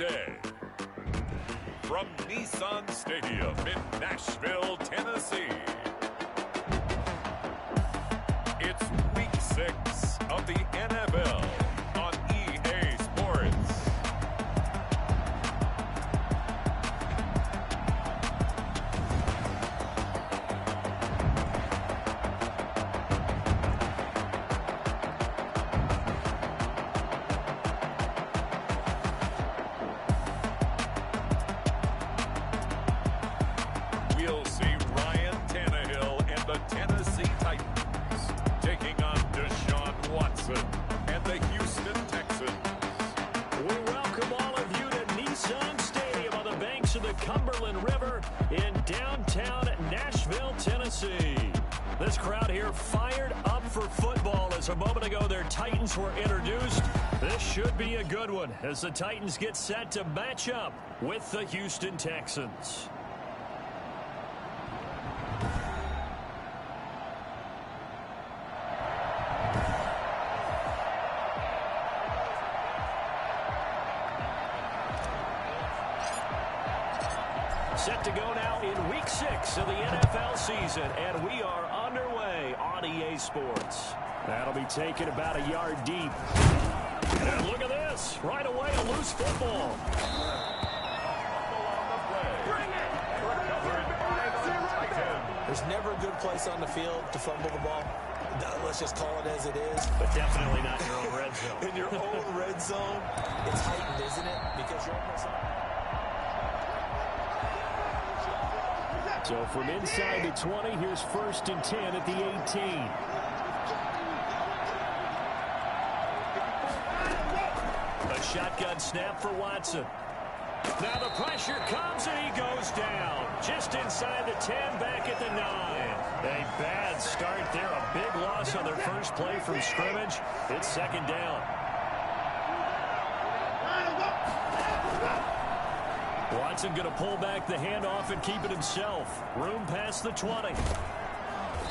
day. From Nissan Stadium in Nashville, Tennessee, it's Week 6 of the NFL on EA Sports. We'll see Ryan Tannehill and the Tennessee Titans taking on Deshaun Watson and the Houston Texans. We welcome all of you to Nissan Stadium on the banks of the Cumberland River in downtown Nashville, Tennessee. This crowd here fired up for football as a moment ago their Titans were introduced. This should be a good one as the Titans get set to match up with the Houston Texans. Set to go now in Week 6 of the NFL season, and we are underway on EA Sports. That'll be taken about a yard deep. And look at this. Right away, a loose football. There's never a good place on the field to fumble the ball. Let's just call it as it is. But definitely not in your own red zone. In your own red zone, it's heightened, isn't it? Because you're almost... So from inside the 20, here's 1st and 10 at the 18. A shotgun snap for Watson. Now the pressure comes and he goes down. Just inside the 10, back at the 9. A bad start there. A big loss on their first play from scrimmage. It's 2nd down. Watson going to pull back the handoff and keep it himself. Room past the 20.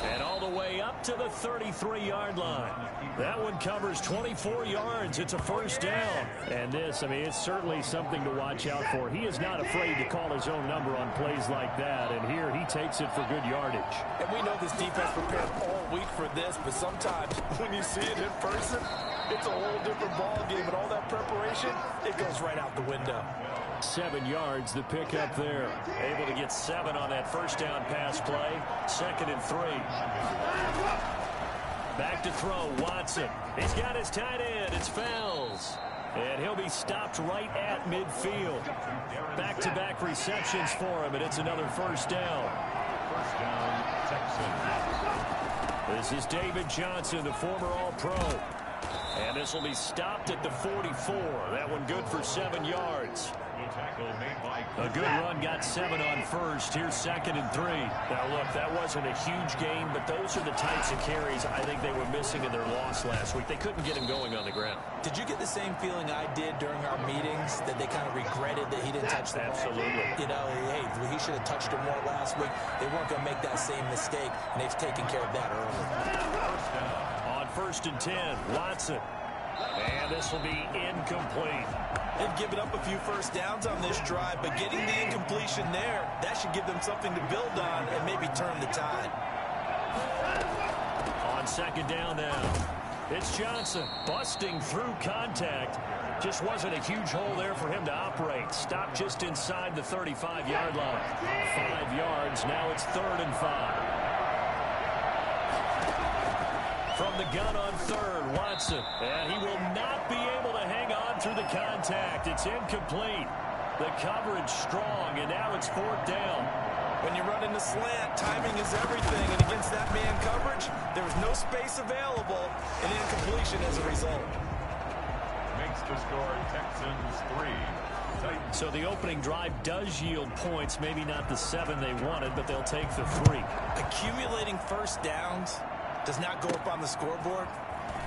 And all the way up to the 33-yard line. That one covers 24 yards. It's a 1st down. And this, I mean, it's certainly something to watch out for. He is not afraid to call his own number on plays like that. And here he takes it for good yardage. And we know this defense prepared all week for this, but sometimes when you see it in person, it's a whole different ball game. And all that preparation, it goes right out the window. 7 yards, the pickup there. Able to get 7 on that 1st down pass play. 2nd and 3. Back to throw, Watson. He's got his tight end. It's Fells. And he'll be stopped right at midfield. Back-to-back receptions for him, and it's another 1st down. 1st down, Texans. This is David Johnson, the former All-Pro. And this will be stopped at the 44. That one good for 7 yards. A good run, got 7 on 1st. Here's 2nd and 3. Now, look, that wasn't a huge game, but those are the types of carries I think they were missing in their loss last week. They couldn't get him going on the ground. Did you get the same feeling I did during our meetings, that they kind of regretted that he didn't touch the ball? Absolutely. You know, hey, he should have touched it more last week. They weren't going to make that same mistake, and they've taken care of that early. On 1st and 10, Watson. And this will be incomplete. They've given up a few 1st downs on this drive, but getting the incompletion there, that should give them something to build on and maybe turn the tide. On 2nd down now, it's Johnson busting through contact. Just wasn't a huge hole there for him to operate. Stopped just inside the 35-yard line. 5 yards, now it's 3rd and 5. From the gun on 3rd, Watson. And he will not be able to hang on through the contact. It's incomplete. The coverage strong, and now it's 4th down. When you run in the slant, timing is everything. And against that man coverage, there was no space available, and incompletion as a result. Makes the score Texans 3. So the opening drive does yield points. Maybe not the 7 they wanted, but they'll take the 3. Accumulating 1st downs does not go up on the scoreboard,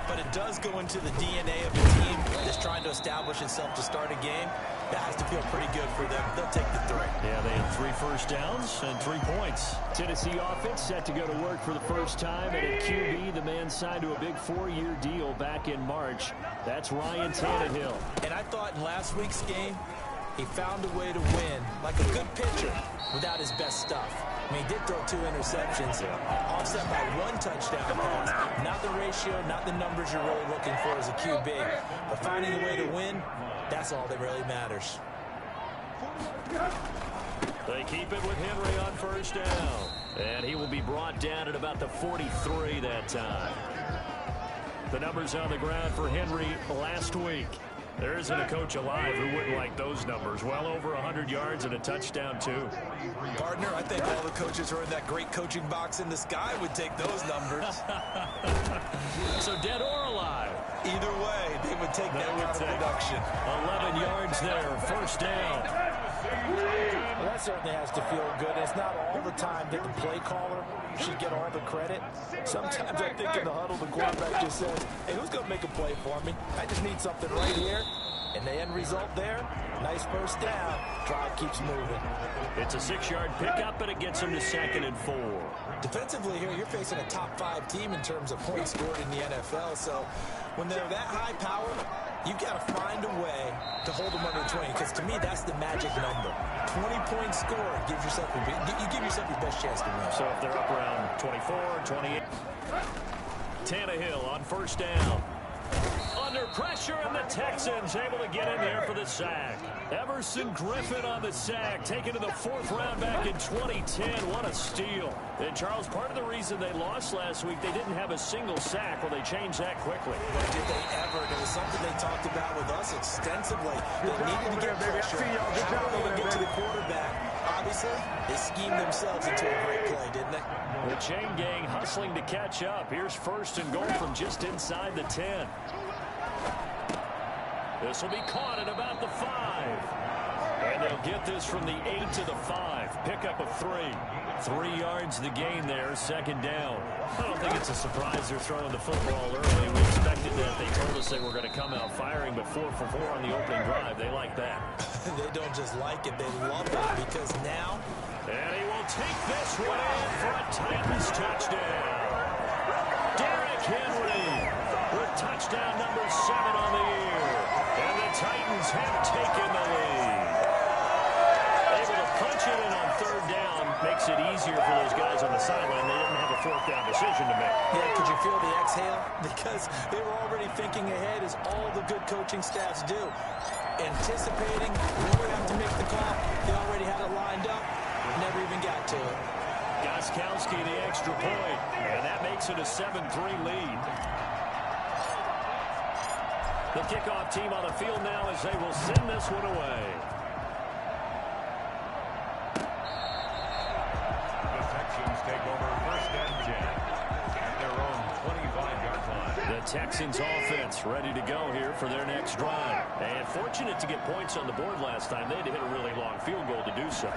but it does go into the DNA of the team that's trying to establish itself to start a game. That has to feel pretty good for them. They'll take the 3. Yeah, they had 3 1st downs and 3 points. Tennessee offense set to go to work for the first time. And at QB, the man signed to a big 4-year deal back in March. That's Ryan Tannehill. And I thought in last week's game, He found a way to win, like a good pitcher, without his best stuff. I mean, he did throw 2 interceptions, offset by 1 touchdown pass. Not the ratio, not the numbers you're really looking for as a QB. But finding a way to win, that's all that really matters. They keep it with Henry on first down. And he will be brought down at about the 43 that time. The numbers on the ground for Henry last week. There isn't a coach alive who wouldn't like those numbers. Well over 100 yards and a touchdown, too. Partner, I think all the coaches who are in that great coaching box in the sky would take those numbers. So dead or alive? Either way, they would take that kind of production. 11 yards there, first down. Well, that certainly has to feel good. It's not all the time that the play caller should get all the credit. Sometimes I think in the huddle, the quarterback just says, hey, who's going to make a play for me? I just need something right here. And the end result there, nice first down. Drive keeps moving. It's a 6-yard pickup, and it gets him to 2nd and 4. Defensively here, you're facing a top 5 team in terms of points scored in the NFL. So when they're that high power, you've got to find a way to hold them under 20, because to me, that's the magic number. 20-point score gives yourself you give yourself your best chance to win. So if they're up around 24, 28. Tannehill on first down. Under pressure, and the Texans able to get in there for the sack. Everson Griffin on the sack, taken to the 4th round back in 2010. What a steal. And Charles, part of the reason they lost last week, they didn't have a single sack. Well, they changed that quickly. But did they ever? It was something they talked about with us extensively. They needed to get pressure. How were they going to get to the quarterback? Obviously, they schemed themselves into a great play, didn't they? The chain gang hustling to catch up. Here's 1st and goal from just inside the 10. This will be caught at about the 5. And they'll get this from the 8 to the 5. Pickup of 3. 3 yards the gain there, 2nd down. I don't think it's a surprise they're throwing the football early. We expected that. They told us they were going to come out firing, but 4 for 4 on the opening drive. They like that. They don't just like it, they love it, because now... And he will take this one in for a Titans touchdown. Derrick Henry with touchdown number 7 on the year. And the Titans have taken the lead. Able to punch it in on 3rd down makes it easier for those guys on the sideline. They didn't have a 4th down decision to make. Yeah, could you feel the exhale? Because they were already thinking ahead, as all the good coaching staffs do. Anticipating when we have to make the call. They already had it lined up. Never even got to it. Gostkowski the extra point, and that makes it a 7-3 lead. The kickoff team on the field now as they will send this one away. The Texans take over 1st and 10 at their own 25-yard line. The Texans offense ready to go here for their next drive. And fortunate to get points on the board last time. They had to hit a really long field goal to do so.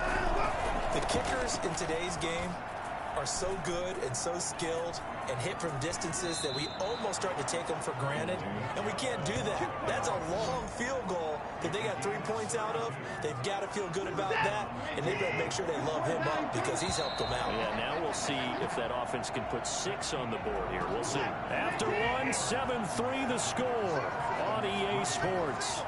The kickers in today's game are so good and so skilled and hit from distances that we almost start to take them for granted. And we can't do that. That's a long field goal that they got 3 points out of. They've got to feel good about that, and they've got to make sure they love him up because he's helped them out. Yeah, now we'll see if that offense can put 6 on the board here. We'll see. After 1, 7-3 the score on EA Sports.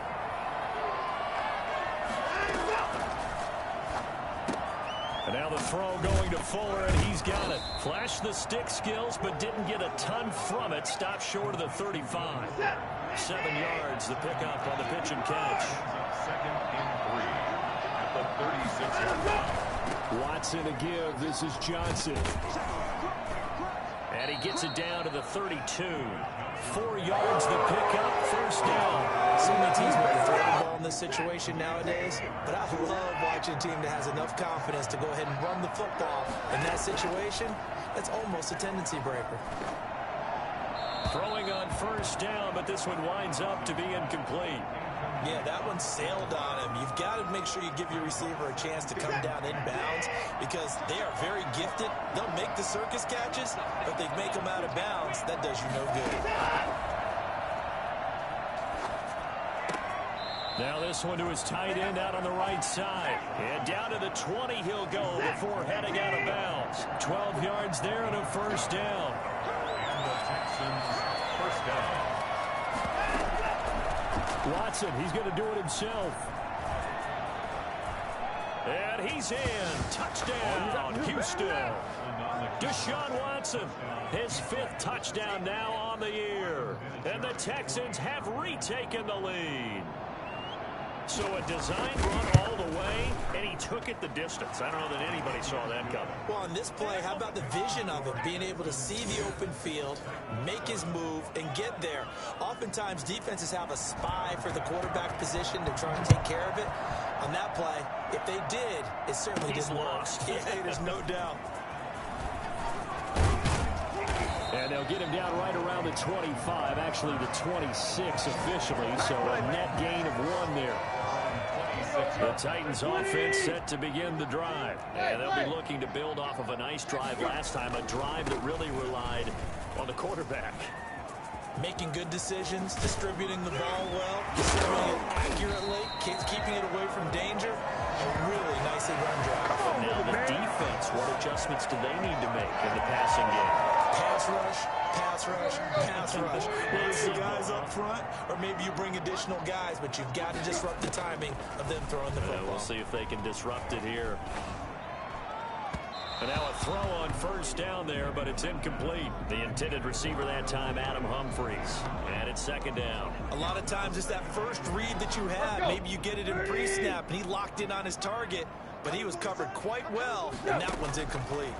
And now the throw going to Fuller, and he's got it. Flashed the stick skills, but didn't get a ton from it. Stopped short of the 35. 7 yards, the pickup on the pitch and catch. 2nd and 3 at the 36-yard line. Watson to give. This is Johnson. And he gets it down to the 32. 4 yards, the pickup, 1st down. So many teams want to throw the ball in this situation nowadays, but I love watching a team that has enough confidence to go ahead and run the football. In that situation, that's almost a tendency breaker. Throwing on 1st down, but this one winds up to be incomplete. Yeah, that one sailed on him. You've got to make sure you give your receiver a chance to come down inbounds because they are very gifted. They'll make the circus catches, but they make them out of bounds. That does you no good. Now this one to his tight end out on the right side. And down to the 20 he'll go before heading out of bounds. 12 yards there and a 1st down. The Texans 1st down. Watson, he's going to do it himself. And he's in. Touchdown, Houston. Deshaun Watson, his 5th touchdown now on the year. And the Texans have retaken the lead. So a design run all the way, and he took it the distance. I don't know that anybody saw that coming. Well, on this play, how about the vision of him, being able to see the open field, make his move, and get there. Oftentimes, defenses have a spy for the quarterback position to try and take care of it. On that play, if they did, it certainly didn't work. Yeah, there's no doubt. And they'll get him down right around the 25, actually the 26 officially, so a net gain of 1 there. The Titans offense set to begin the drive. And they'll be looking to build off of a nice drive last time, a drive that really relied on the quarterback. Making good decisions, distributing the ball well, distributing it accurately, keeping it away from danger. A really nicely run drive. Now the defense, what adjustments do they need to make in the passing game? Pass rush, pass rush, pass rush. Lots of guys up front, or maybe you bring additional guys, but you've got to disrupt the timing of them throwing the football. We'll see if they can disrupt it here. And now a throw on first down there, but it's incomplete. The intended receiver that time, Adam Humphries. And it's 2nd down. A lot of times it's that first read that you have. Maybe you get it in pre-snap, and he locked in on his target, but he was covered quite well, and that one's incomplete.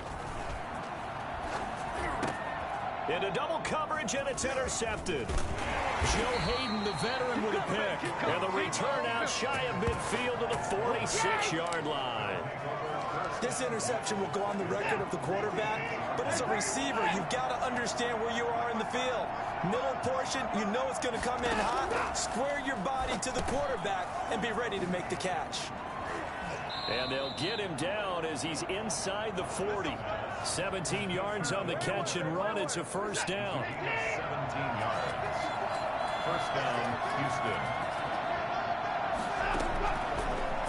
Into double coverage, and it's intercepted. Joe Hayden, the veteran, with a pick. And the return out shy of midfield to the 46-yard line. This interception will go on the record of the quarterback, but as a receiver, you've got to understand where you are in the field. Middle portion, you know it's going to come in hot. Square your body to the quarterback and be ready to make the catch. And they'll get him down as he's inside the 40. 17 yards on the catch and run. It's a first down. 17 yards. First down, Houston.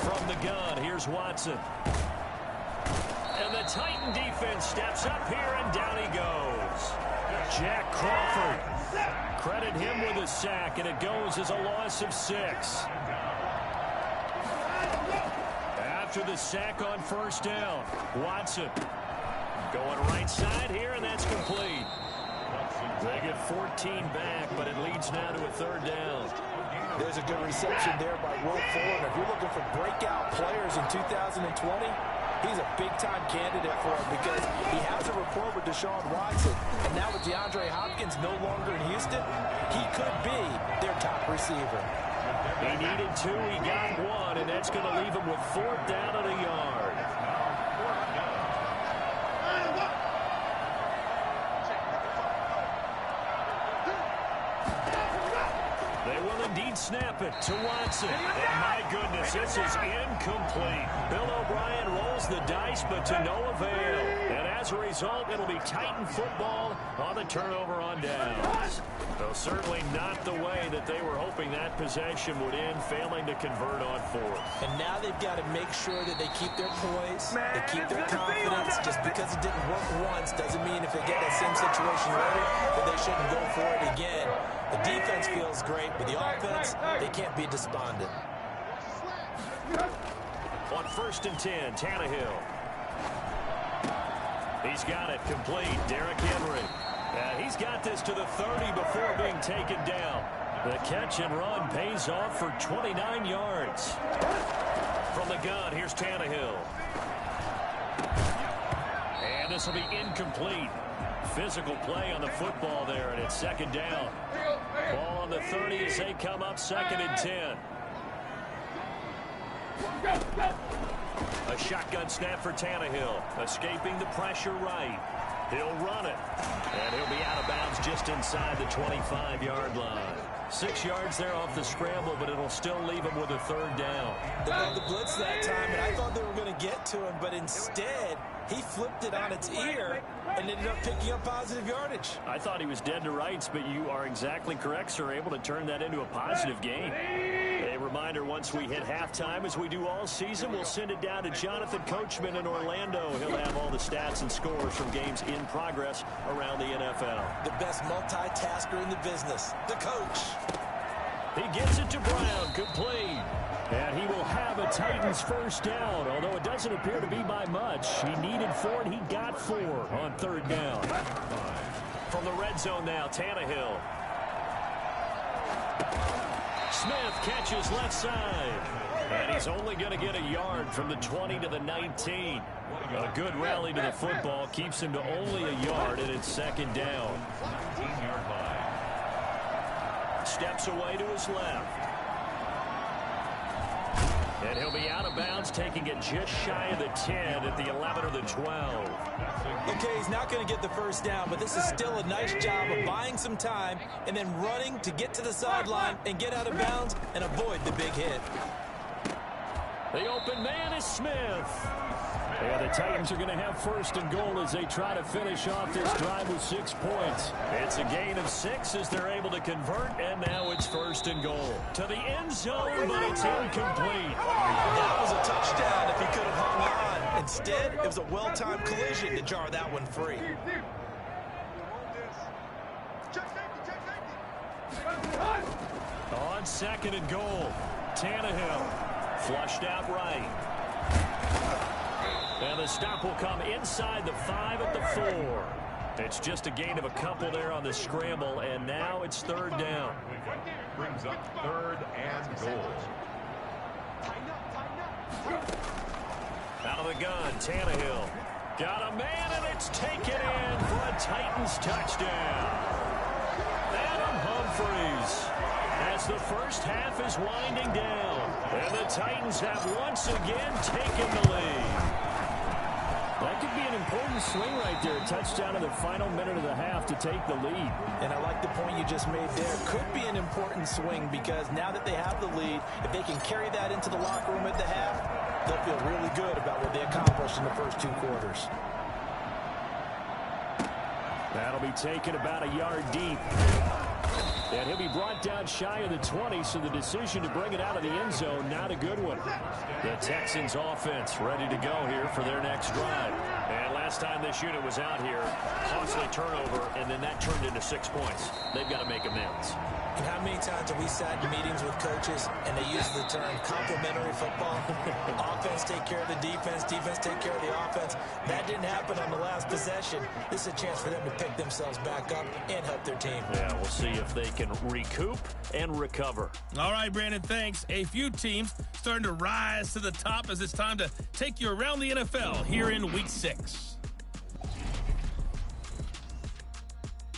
From the gun, here's Watson. And the Titan defense steps up here, and down he goes. Jack Crawford. Credit him with a sack, and it goes as a loss of 6. After the sack on first down, Watson going right side here, and that's complete. They get 14 back, but it leads now to a 3rd down. There's a good reception there by Will Fuller. If you're looking for breakout players in 2020, he's a big-time candidate for it because he has a rapport with Deshaun Watson. And now with DeAndre Hopkins no longer in Houston, he could be their top receiver. He needed 2, he got 1, and that's going to leave him with 4th down and a yard. They will indeed snap it to Watson. And my goodness, this is incomplete. Bill O'Brien rolls the dice, but to no avail. And as a result, it'll be Titan football on the turnover on downs. Though certainly not the way that they were hoping that possession would end, failing to convert on 4th. And now they've got to make sure that they keep their poise, they keep their confidence. Just because it didn't work once doesn't mean if they get that same situation later that they shouldn't go for it again. The defense feels great, but the offense, they can't be despondent. On 1st and 10, Tannehill. He's got it complete. Derrick Henry. He's got this to the 30 before being taken down. The catch and run pays off for 29 yards. From the gun, here's Tannehill. And this will be incomplete. Physical play on the football there, and it's 2nd down. Ball on the 30 as they come up 2nd and 10. A shotgun snap for Tannehill. Escaping the pressure right. He'll run it. And he'll be out of bounds just inside the 25-yard line. 6 yards there off the scramble, but it'll still leave him with a 3rd down. They had the blitz that time, and I thought they were going to get to him, but instead, he flipped it on its ear and ended up picking up positive yardage. I thought he was dead to rights, but you are exactly correct, sir. Able to turn that into a positive gain. A reminder, once we hit halftime, as we do all season, we'll send it down to Jonathan Coachman in Orlando. He'll have all the stats and scores from games in progress around the NFL. The best multitasker in the business, the coach. He gets it to Brown, complete. And he will have a Titans first down, although it doesn't appear to be by much. He needed 4, and he got 4 on third down. From the red zone now, Tannehill. Smith catches left side. And he's only going to get a yard from the 20 to the 19. A good rally to the football keeps him to only a yard, and it's second down. 19-yard line. Steps away to his left. And he'll be out of bounds, taking it just shy of the 10 at the 11 or the 12. Okay, he's not going to get the first down, but this is still a nice job of buying some time and then running to get to the sideline and get out of bounds and avoid the big hit. The open man is Smith. And the Titans are going to have first and goal as they try to finish off this drive with 6 points. It's a gain of 6 as they're able to convert, and now it's first and goal. To the end zone, but it's incomplete. That was a touchdown if he could have hung on. Instead, it was a well-timed collision to jar that one free. On second and goal, Tannehill flushed out right. And the stop will come inside the 5 at the 4. It's just a gain of a couple there on the scramble, and now it's third down. Brings up third and goal. Out of the gun, Tannehill. Got a man, and it's taken in for a Titans touchdown. Adam Humphries, as the first half is winding down. And the Titans have once again taken the lead. That could be an important swing right there. A touchdown in the final minute of the half to take the lead. And I like the point you just made there. Could be an important swing because now that they have the lead, if they can carry that into the locker room at the half, they'll feel really good about what they accomplished in the first 2 quarters. That'll be taken about a yard deep. And he'll be brought down shy of the 20, so the decision to bring it out of the end zone, not a good one. The Texans offense ready to go here for their next drive. And last time this unit was out here, costly turnover, and then that turned into 6 points. They've got to make amends. And how many times have we sat in meetings with coaches and they use the term complementary football? Offense take care of the defense, defense take care of the offense. That didn't happen on the last possession. This is a chance for them to pick themselves back up and help their team. Yeah, we'll see if they can recoup and recover. All right, Brandon, thanks. A few teams starting to rise to the top as it's time to take you around the NFL here in Week 6.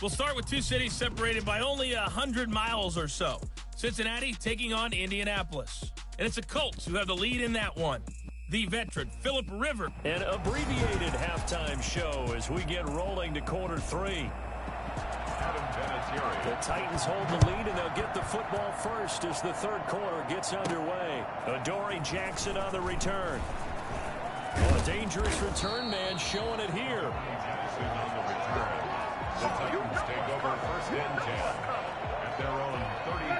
We'll start with 2 cities separated by only 100 miles or so. Cincinnati taking on Indianapolis. And it's the Colts who have the lead in that one. The veteran, Phillip Rivers. An abbreviated halftime show as we get rolling to quarter 3. The Titans hold the lead, and they'll get the football first as the third quarter gets underway. Adoree Jackson on the return. Well, a dangerous return man showing it here. Jackson on the return. The Titans take over first and 10 at their own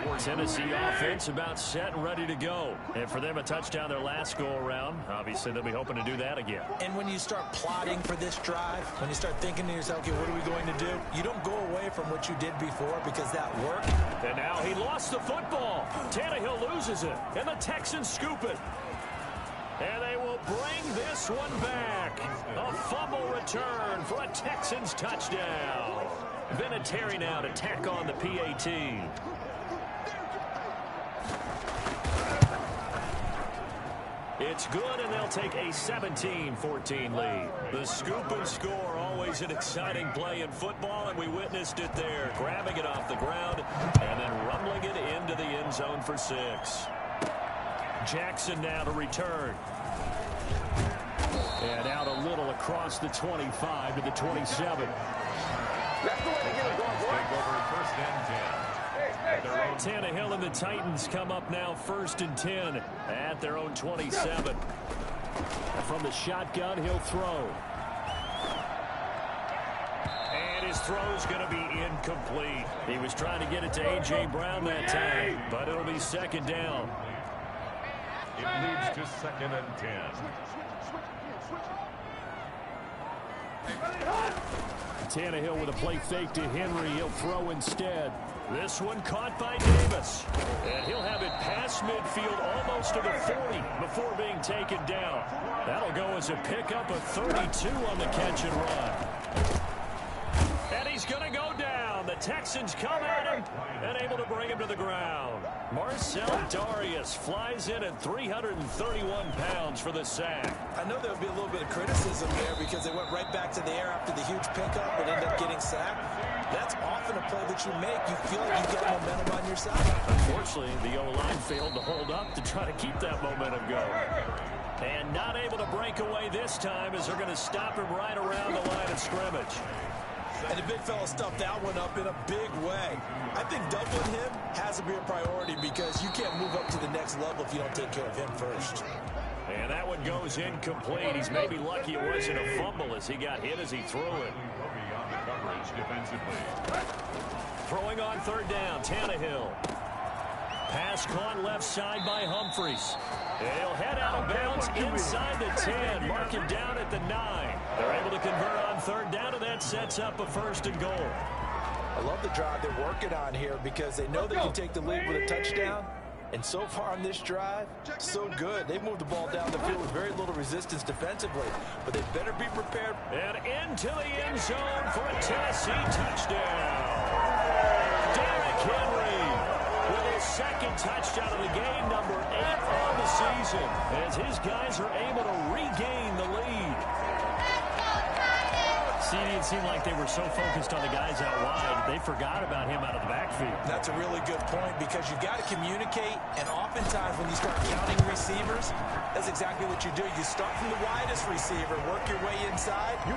34. Tennessee offense about set and ready to go. And for them, a touchdown their last go-around. Obviously, they'll be hoping to do that again. And when you start plotting for this drive, when you start thinking to yourself, okay, what are we going to do? You don't go away from what you did before because that worked. And now he lost the football. Tannehill loses it, and the Texans scoop it. And they will bring this one back. A fumble return for a Texans touchdown. Vinatieri now to tack on the PAT. It's good, and they'll take a 17-14 lead. The scoop and score, always an exciting play in football, and we witnessed it there. Grabbing it off the ground and then rumbling it into the end zone for 6. Jackson now to return. And out a little across the 25 to the 27. That's the way to get it going, boy. Take over first and 10. Tannehill and the Titans come up now first and 10 at their own 27. From the shotgun, he'll throw. And his throw's going to be incomplete. He was trying to get it to A.J. Brown that time, but it'll be second down. It leads to second and 10. Tannehill with a play fake to Henry. He'll throw instead. This one caught by Davis. And he'll have it past midfield almost to the 40 before being taken down. That'll go as a pickup of 32 on the catch and run. And he's going to go down. The Texans come at him and able to bring him to the ground. Marcel Darius flies in at 331 pounds for the sack. I know there'll be a little bit of criticism there because they went right back to the air after the huge pickup and ended up getting sacked. That's often a play that you make. You feel like you get momentum on your side. Unfortunately, the O-line failed to hold up to try to keep that momentum going. And not able to break away this time as they're going to stop him right around the line of scrimmage. And the big fella stuffed that one up in a big way. I think doubling him has to be a priority because you can't move up to the next level if you don't take care of him first. And that one goes incomplete. He's maybe lucky it wasn't a fumble as he got hit as he threw it. Throwing on third down, Tannehill. Pass caught left side by Humphries. He'll head out of bounds inside the 10. Mark him down at the 9. They're able to convert on third down, and that sets up a 1st and goal. I love the drive they're working on here because they know they can take the lead with a touchdown. And so far on this drive, so good. They've moved the ball down the field with very little resistance defensively. But they better be prepared. And into the end zone for a Tennessee touchdown. Derrick Henry with his 2nd touchdown of the game, number 8 on the season, as his guys are able to regain the lead. See, it seemed like they were so focused on the guys out wide, they forgot about him out of the backfield. That's a really good point because you've got to communicate, and oftentimes when you start counting receivers, that's exactly what you do. You start from the widest receiver, work your way inside. Who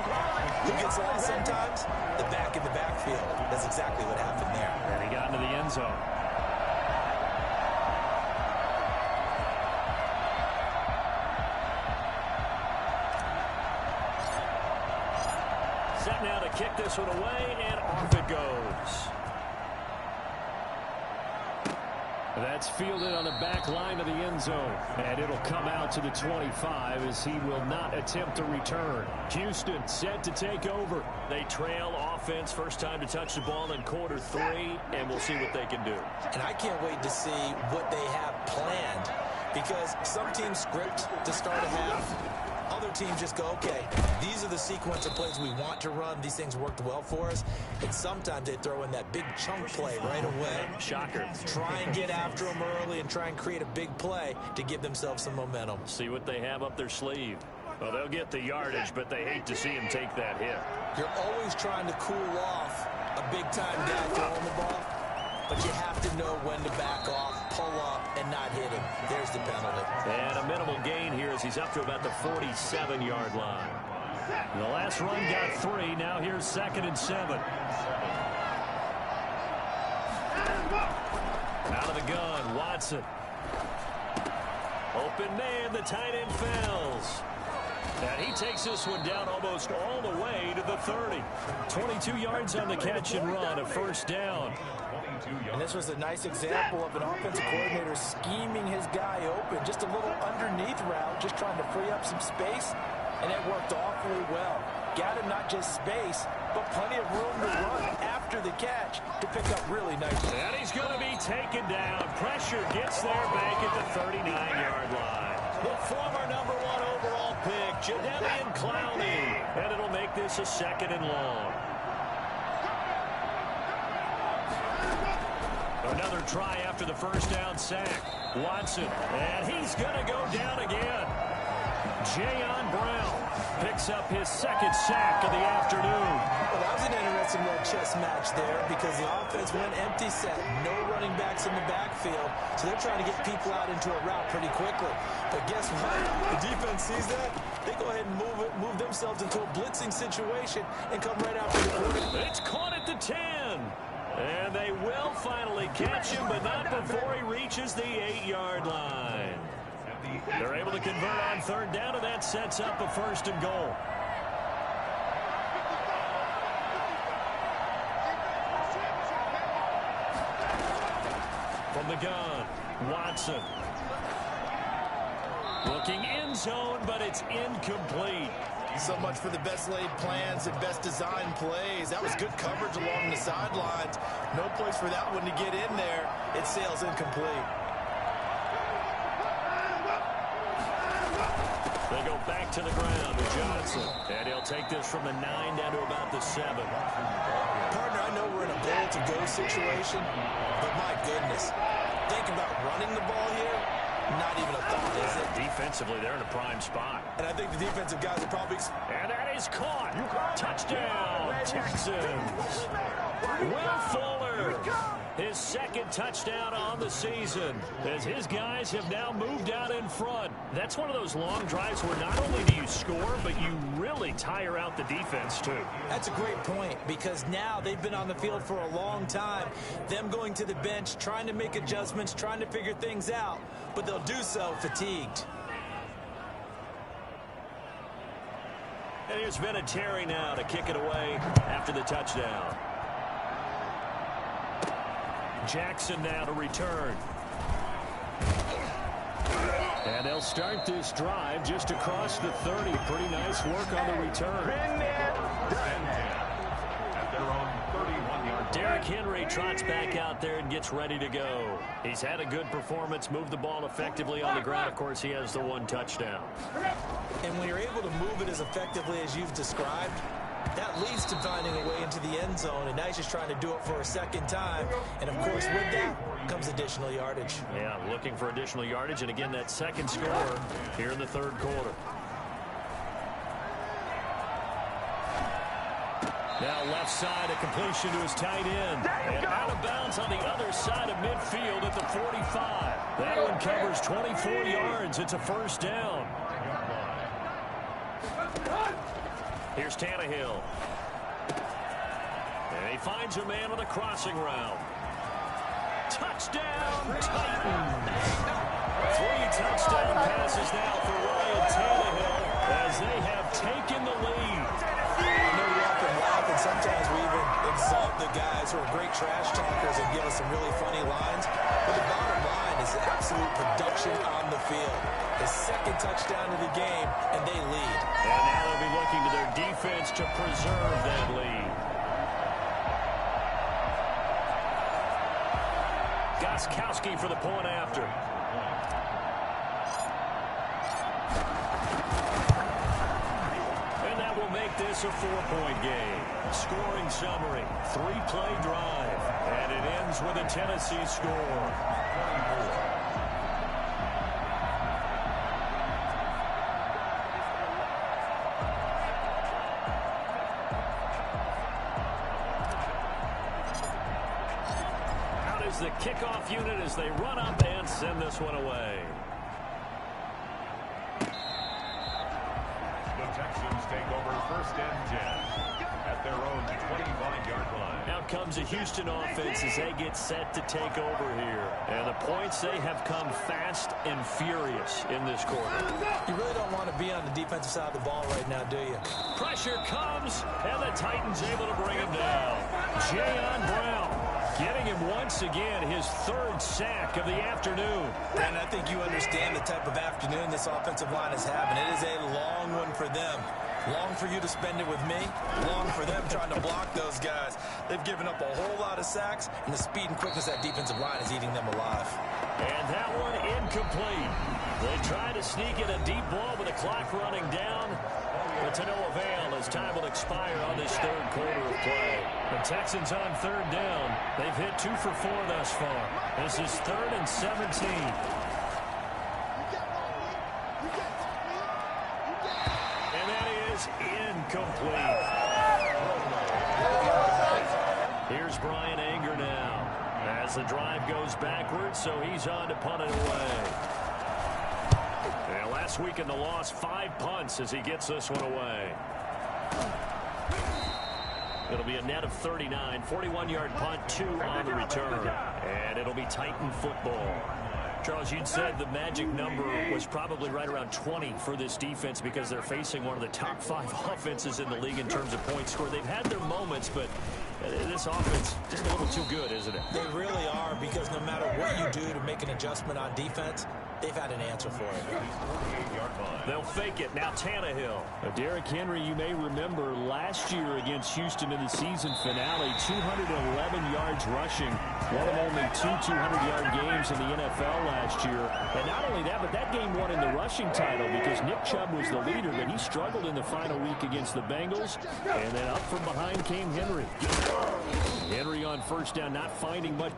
gets lost sometimes? The back in the backfield. That's exactly what happened there. And he got into the end zone. Set now to kick this one away, and off it goes. That's fielded on the back line of the end zone. And it'll come out to the 25 as he will not attempt to return. Houston set to take over. They trail offense, first time to touch the ball in quarter 3, and we'll see what they can do. And I can't wait to see what they have planned because some teams script to start a half. Other teams just go, okay, these are the sequence of plays we want to run. These things worked well for us. And sometimes they throw in that big chunk play right away. Shocker. Try and get after them early and try and create a big play to give themselves some momentum. See what they have up their sleeve. Well, they'll get the yardage, but they hate to see him take that hit. You're always trying to cool off a big-time guy throwing the ball, but you have to know when to back off, pull up, and not hit him. There's the penalty. And a minimal gain here as he's up to about the 47-yard line. The last run got 3. Now here's 2nd and 7. Out of the gun, Watson. Open man, the tight end fails. And he takes this one down almost all the way to the 30. 22 yards on the catch and run, a 1st down. And this was a nice example of an offensive coordinator scheming his guy open. Just a little underneath route, just trying to free up some space. And it worked awfully well. Got him not just space, but plenty of room to run after the catch to pick up really nicely. And he's going to be taken down. Pressure gets there back at the 39-yard line. The former number 1 overall pick, Jadeveon Clowney. And it'll make this a 2nd and long. Another try after the 1st down sack. Watson, and he's going to go down again. Jayon Brown picks up his 2nd sack of the afternoon. Well, that was an interesting little chess match there because the offense went empty set. No running backs in the backfield, so they're trying to get people out into a route pretty quickly. But guess what? The defense sees that. They go ahead and move themselves into a blitzing situation and come right after the quarterback. It's caught at the 10. And they will finally catch him, but not before he reaches the 8-yard line. They're able to convert on third down, and that sets up a 1st and goal. From the gun, Watson. Looking end zone, but it's incomplete. So much for the best laid plans and best designed plays. That was good coverage along the sidelines. No place for that one to get in there. It sails incomplete. They go back to the ground with Johnson. And he'll take this from the 9 down to about the 7. Partner, I know we're in a goal-to-go situation, but my goodness, think about running the ball here. Not even a thought, is it? Defensively, they're in a prime spot. And I think the defensive guys are probably... And that is caught. Touchdown, Texans. Will Fuller, his second touchdown on the season, as his guys have now moved out in front. That's one of those long drives where not only do you score, but you really tire out the defense, too. That's a great point, because now they've been on the field for a long time. Them going to the bench, trying to make adjustments, trying to figure things out, but they'll do so fatigued. And here's Vinatieri now to kick it away after the touchdown. Jackson now to return. And they'll start this drive just across the 30. Pretty nice work on the return. At their own 31-yard. Derrick Henry trots back out there and gets ready to go. He's had a good performance, moved the ball effectively on the ground. Of course, he has the 1 touchdown. And when you're able to move it as effectively as you've described, that leads to finding a way into the end zone, and now he's just trying to do it for a second time. And, of course, with that comes additional yardage. Yeah, looking for additional yardage, and again, that second score here in the third quarter. Now left side, a completion to his tight end. And out of bounds on the other side of midfield at the 45. That one covers 24 yards. It's a first down. Here's Tannehill. And he finds a man on the crossing route. Touchdown, Titans. 3 touchdown passes now for Ryan Tannehill as they have taken the lead. I know we often laugh, and sometimes we even exalt the guys who are great trash talkers and give us some really funny lines. But the bottom line is absolute production on the field. His second touchdown of the game, and they lead. And now they'll be looking to their defense to preserve that lead. Gostkowski for the point after. And that will make this a 4-point game. Scoring summary, 3-play drive. And it ends with a Tennessee score. The kickoff unit as they run up and send this one away. The Texans take over 1st and 10 at their own 25-yard line. Out comes the Houston offense as they get set to take over here. And the points, they have come fast and furious in this quarter. You really don't want to be on the defensive side of the ball right now, do you? Pressure comes, and the Titans able to bring him down. Jayon Brown getting him once again, his 3rd sack of the afternoon. And I think you understand the type of afternoon this offensive line is having. It is a long one for them. Long for you to spend it with me. Long for them trying to block those guys. They've given up a whole lot of sacks, and the speed and quickness of that defensive line is eating them alive. And that one incomplete. They try to sneak in a deep ball with the clock running down, but to no avail as time will expire on this 3rd quarter of play. The Texans on 3rd down. They've hit 2 for 4 thus far. This is 3rd and 17. And that is incomplete. Here's Brian Anger now as the drive goes backwards, so he's on to punt it away. And last week in the loss, 5 punts as he gets this one away. It'll be a net of 39, 41-yard punt, 2 on the return. And it'll be Titan football. Charles, you'd said the magic number was probably right around 20 for this defense because they're facing one of the top 5 offenses in the league in terms of points scored. They've had their moments, but this offense just a little too good, isn't it? They really are, because no matter what you do to make an adjustment on defense, they've had an answer for it. They'll fake it. Now Tannehill. Derrick Henry, you may remember last year against Houston in the season finale, 211 yards rushing. One of only two 200-yard games in the NFL last year. And not only that, but that game won in the rushing title because Nick Chubb was the leader, but he struggled in the final week against the Bengals. And then up from behind came Henry. Henry on first down, not finding much.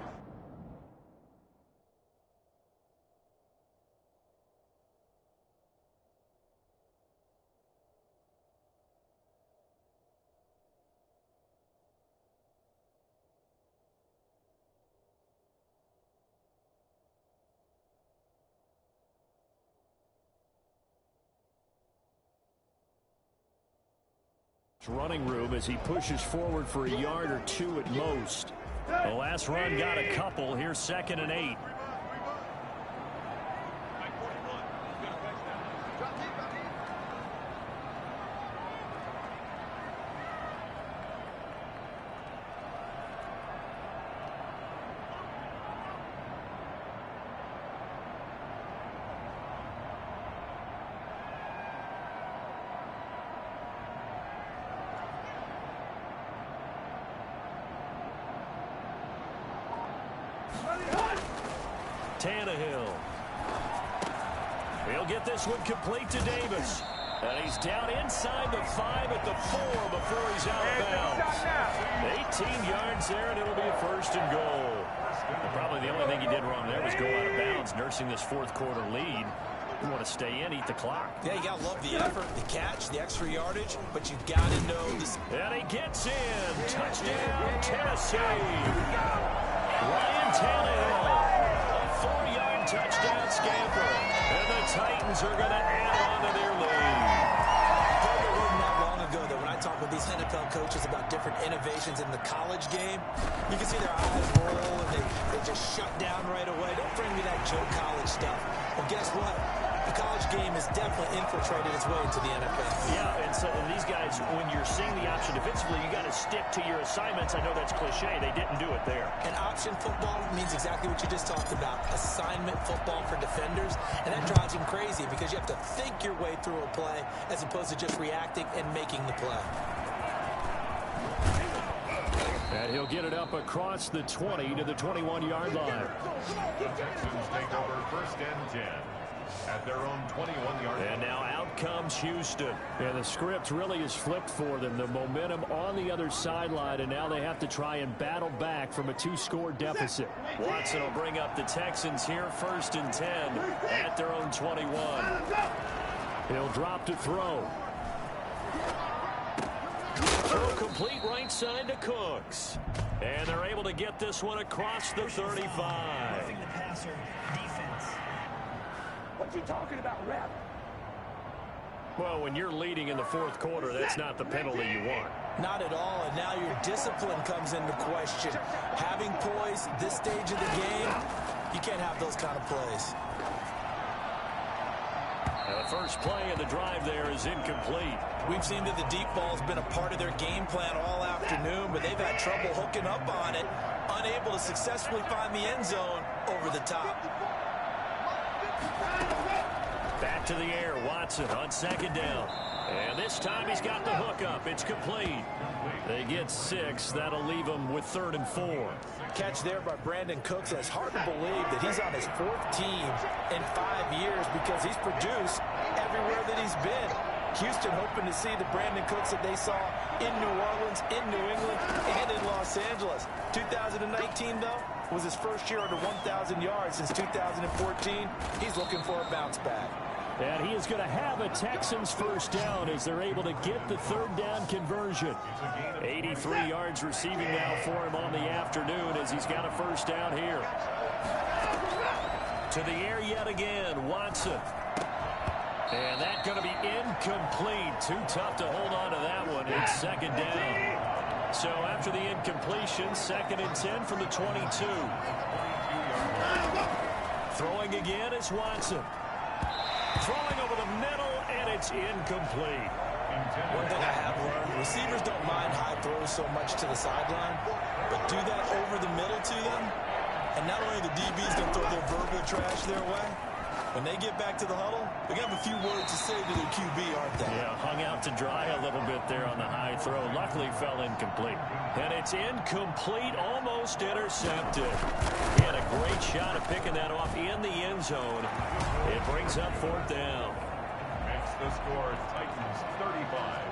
Running room as he pushes forward for a yard or two at most. The last run got a couple. Here's 2nd and 8. Tannehill. He'll get this one complete to Davis. And he's down inside the 5 at the 4 before he's out of bounds. 18 yards there, and it'll be a 1st and goal. And probably the only thing he did wrong there was go out of bounds, nursing this 4th quarter lead. You want to stay in, eat the clock. Yeah, you got to love the effort, the catch, the extra yardage, but you got to know this. And he gets in. Touchdown, Tennessee. Ryan Tannehill. A 4-yard touchdown scamper. And the Titans are going to add on to their lead. It wasn't that long ago that when I talk with these NFL coaches about different innovations in the college game, you can see their eyes roll and they just shut down right away. Don't bring me that joke college stuff. Well, guess what? The college game has definitely infiltrated its way into the NFL. Yeah, and so these guys, when you're seeing the option defensively, you got to stick to your assignments. I know that's cliche. They didn't do it there. And option football means exactly what you just talked about, assignment football for defenders. And that drives them crazy because you have to think your way through a play as opposed to just reacting and making the play. And he'll get it up across the 20 to the 21-yard line. The Texans take over 1st and 10. At their own 21-yard line. And now out comes Houston. And the script really is flipped for them. The momentum on the other sideline, and now they have to try and battle back from a 2-score deficit. Watson will bring up the Texans here, 1st and 10 at their own 21. He'll drop to throw. Throw complete right side to Cooks. And they're able to get this one across the 35. The passer, defense. What you talking about, ref? Well, when you're leading in the 4th quarter, that's not the penalty you want. Not at all, and now your discipline comes into question. Having poise this stage of the game, you can't have those kind of plays. Now the first play of the drive there is incomplete. We've seen that the deep ball's been a part of their game plan all afternoon, but they've had trouble hooking up on it, unable to successfully find the end zone over the top. Back to the air, Watson on 2nd down. And this time he's got the hook up. It's complete. They get 6. That'll leave them with 3rd and 4. Catch there by Brandon Cooks. It's hard to believe that he's on his 4th team in 5 years because he's produced everywhere that he's been. Houston hoping to see the Brandon Cooks that they saw in New Orleans, in New England, and in Los Angeles. 2019, though, was his first year under 1,000 yards since 2014. He's looking for a bounce back. And he is going to have a Texans 1st down as they're able to get the 3rd down conversion. 83 yards receiving now for him on the afternoon as he's got a 1st down here. To the air yet again, Watson. And that's going to be incomplete. Too tough to hold on to that one. It's 2nd down. So after the incompletion, 2nd and 10 from the 22. Throwing again is Watson. Throwing over the middle, and it's incomplete. One thing I have learned, receivers don't mind high throws so much to the sideline, but do that over the middle to them, and not only the DB's going to throw their verbal trash their way, When they get back to the huddle, they're going to have a few words to say to their QB, aren't they? Yeah, hung out to dry a little bit there on the high throw. Luckily fell incomplete. And it's incomplete, almost intercepted. And a great shot of picking that off in the end zone. It brings up 4th down. Makes the score Titans 35.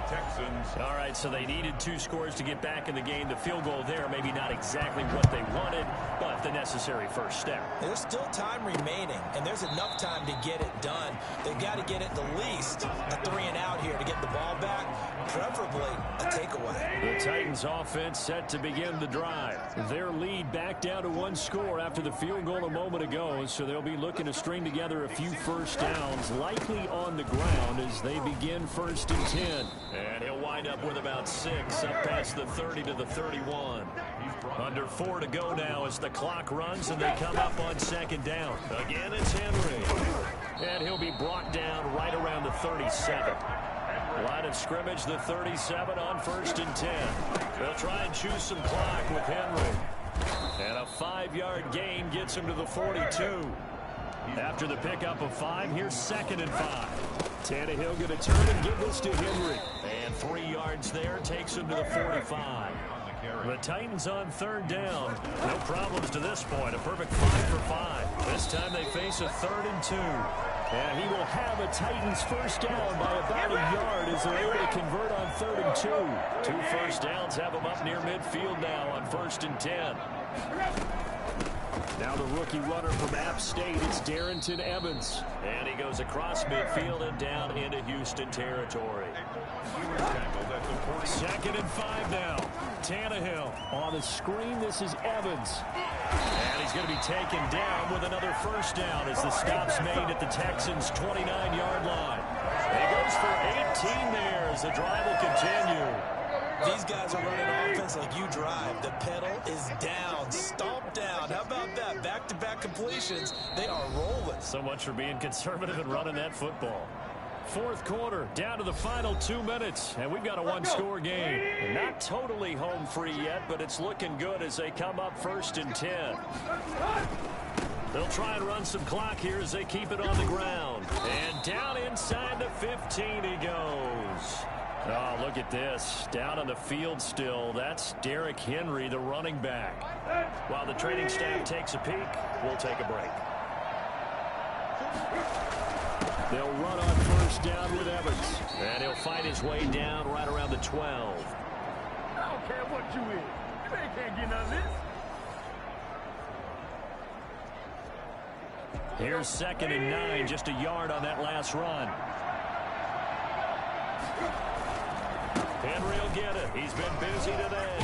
Texans. All right, so they needed 2 scores to get back in the game. The field goal there, maybe not exactly what they wanted, but the necessary first step. There's still time remaining, and there's enough time to get it done. They've got to get it the least a 3-and-out here to get the ball back, preferably a takeaway. The Titans offense set to begin the drive. Their lead back down to 1 score after the field goal a moment ago, so they'll be looking to string together a few first downs, likely on the ground as they begin 1st and 10. And he'll wind up with about 6 up past the 30 to the 31. Under 4 to go now as the clock runs and they come up on 2nd down. Again, it's Henry. And he'll be brought down right around the 37. Line of scrimmage, the 37 on 1st and 10. They'll try and choose some clock with Henry. And a 5-yard gain gets him to the 42. After the pickup of 5, here's 2nd and 5. Tannehill going to turn and give this to Henry. And 3 yards there takes him to the 45. The Titans on 3rd down. No problems to this point. A perfect 5 for 5. This time they face a 3rd and 2. And he will have a Titans first down by about a yard as they're able to convert on 3rd and 2. 2 first downs have him up near midfield now on 1st and 10. Now the rookie runner from App State, it's Darrington Evans. And he goes across midfield and down into Houston territory. 2nd and 5 now. Tannehill on the screen. This is Evans. And he's going to be taken down with another first down as the stop's made at the Texans' 29-yard line. He goes for 18 there as the drive will continue. These guys are running offense like you drive. The pedal is down, stomped down. How about that? Back-to-back completions. They are rolling. So much for being conservative and running that football. 4th quarter, down to the final 2 minutes, and we've got a 1-score game. And not totally home free yet, but it's looking good as they come up 1st and 10. They'll try and run some clock here as they keep it on the ground. And down inside the 15 he goes. Oh, look at this. Down on the field still. That's Derrick Henry, the running back. While the training staff takes a peek, we'll take a break. They'll run on first down with Evans. And he'll fight his way down right around the 12. I don't care what you is. You ain't can't get none of this. Here's 2nd and 9, just a yard on that last run. Henry will get it. He's been busy today.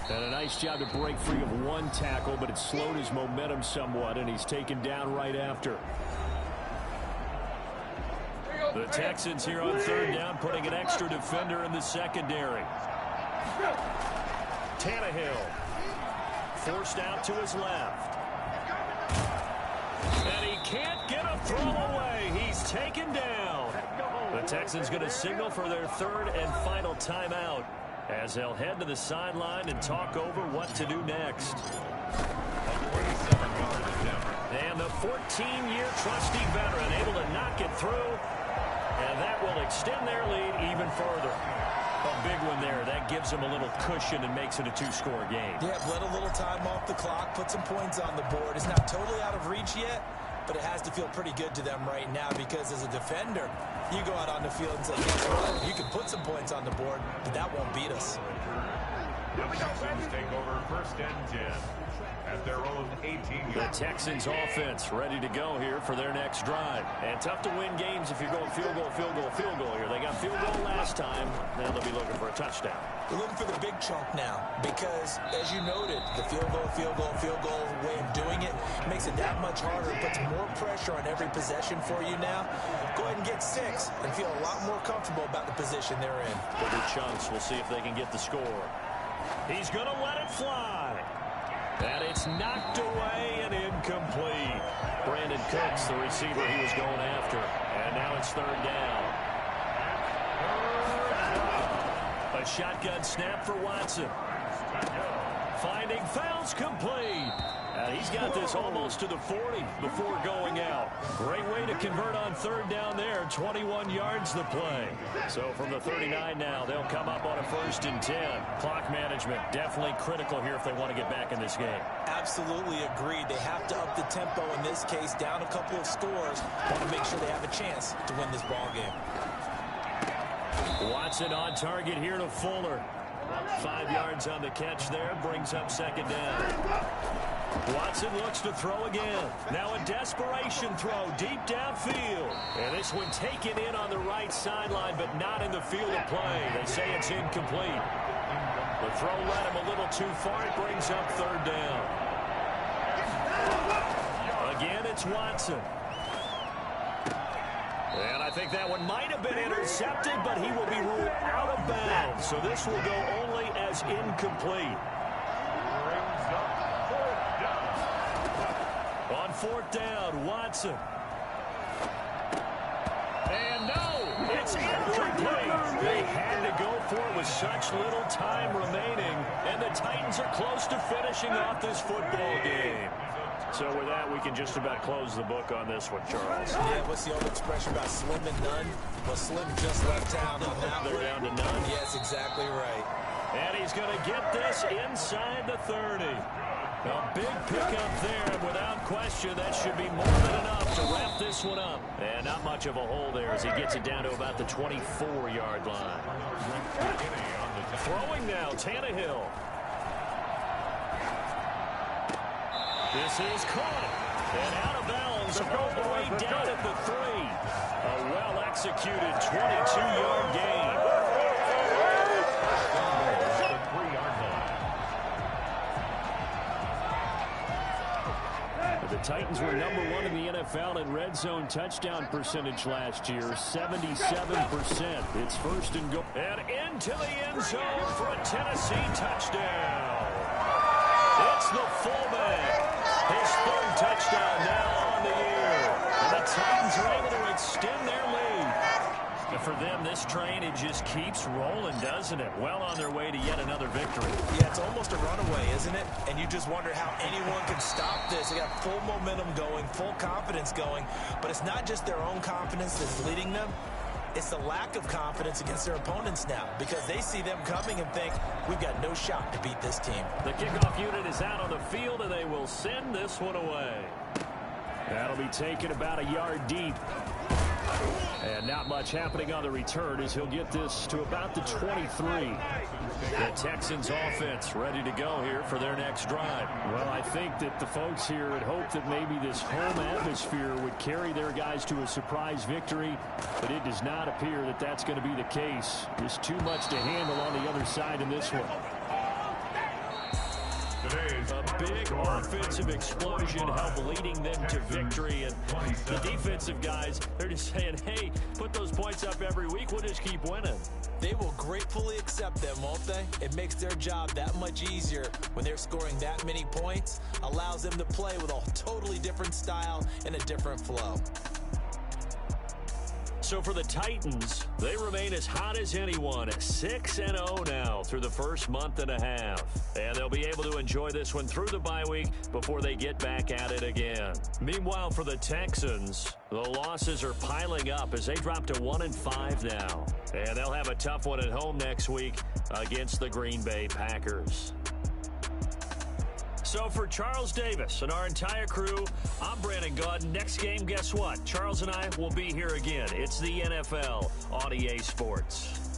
And a nice job to break free of 1 tackle, but it slowed his momentum somewhat, and he's taken down right after. The Texans here on 3rd down, putting an extra defender in the secondary. Tannehill forced out to his left. And he can't get a throw away. He's taken down. The Texans going to signal for their 3rd and final timeout as they'll head to the sideline and talk over what to do next. And the 14-year trusty veteran able to knock it through. And that will extend their lead even further. A big one there. That gives them a little cushion and makes it a 2-score game. Yeah, let a little time off the clock, put some points on the board. It's not totally out of reach yet, but it has to feel pretty good to them right now because as a defender, you go out on the field and say, guess what? You can put some points on the board, but that won't beat us. The Texans take over 1st and 10 at their own 18. The Texans offense ready to go here for their next drive. And tough to win games if you're going field goal, field goal, field goal here. They got field goal last time. Now they'll be looking for a touchdown. They're looking for the big chunk now because, as you noted, the field goal way of doing it makes it that much harder. It puts more pressure on every possession for you now. Go ahead and get 6 and feel a lot more comfortable about the position they're in. Bigger chunks. We'll see if they can get the score. He's going to let it fly. And it's knocked away and incomplete. Brandon Cooks, the receiver he was going after. And now it's 3rd down. A shotgun snap for Watson. Finding fouls complete. And he's got this almost to the 40 before going out. Great way to convert on third down there. 21 yards the play. So from the 39 now, they'll come up on a 1st and 10. Clock management definitely critical here if they want to get back in this game. Absolutely agreed. They have to up the tempo in this case, down a couple of scores. Want to make sure they have a chance to win this ball game. Watson on target here to Fuller. 5 yards on the catch there, brings up 2nd down. Watson looks to throw again. Now a desperation throw deep downfield. And this one taken in on the right sideline, but not in the field of play. They say it's incomplete. The throw led him a little too far. It brings up 3rd down. Again, it's Watson. And I think that one might have been intercepted, but he will be ruled out of bounds. So this will go only as incomplete. On 4th down, Watson. And no, it's incomplete. They had to go for it with such little time remaining. And the Titans are close to finishing off this football game. So with that, we can just about close the book on this one, Charles. Yeah, what's the old expression about slim and none? Well, Slim just left town on that. They're down to none. Yes, exactly right. And he's going to get this inside the 30. A big pickup there, and without question, that should be more than enough to wrap this one up. And not much of a hole there as he gets it down to about the 24-yard line. Throwing now, Tannehill. This is caught. And out of bounds all the way down at the 3. A well-executed 22-yard gain. The Titans were #1 in the NFL in red zone touchdown percentage last year, 77%. It's 1st and goal. And into the end zone for a Tennessee touchdown. It's the fullback. His 3rd touchdown now on the year. And the Titans are able to extend their lead. And for them, this train, it just keeps rolling, doesn't it? Well on their way to yet another victory. Yeah, it's almost a runaway, isn't it? And you just wonder how anyone can stop this. They got full momentum going, full confidence going. But it's not just their own confidence that's leading them. It's the lack of confidence against their opponents now because they see them coming and think, we've got no shot to beat this team. The kickoff unit is out on the field, and they will send this one away. That'll be taken about a yard deep. And not much happening on the return as he'll get this to about the 23. The Texans offense ready to go here for their next drive. Well, I think that the folks here had hoped that maybe this home atmosphere would carry their guys to a surprise victory, but it does not appear that that's going to be the case. Just too much to handle on the other side in this one. A big offensive explosion helped leading them to victory, and the defensive guys, they're just saying, hey, put those points up every week, we'll just keep winning. They will gratefully accept them, won't they? It makes their job that much easier when they're scoring that many points, allows them to play with a totally different style and a different flow. So for the Titans, they remain as hot as anyone, 6-0 now through the first month and a half. And they'll be able to enjoy this one through the bye week before they get back at it again. Meanwhile, for the Texans, the losses are piling up as they drop to 1-5 now. And they'll have a tough one at home next week against the Green Bay Packers. So for Charles Davis and our entire crew, I'm Brandon Gaudin. Next game, guess what? Charles and I will be here again. It's the NFL on EA Sports.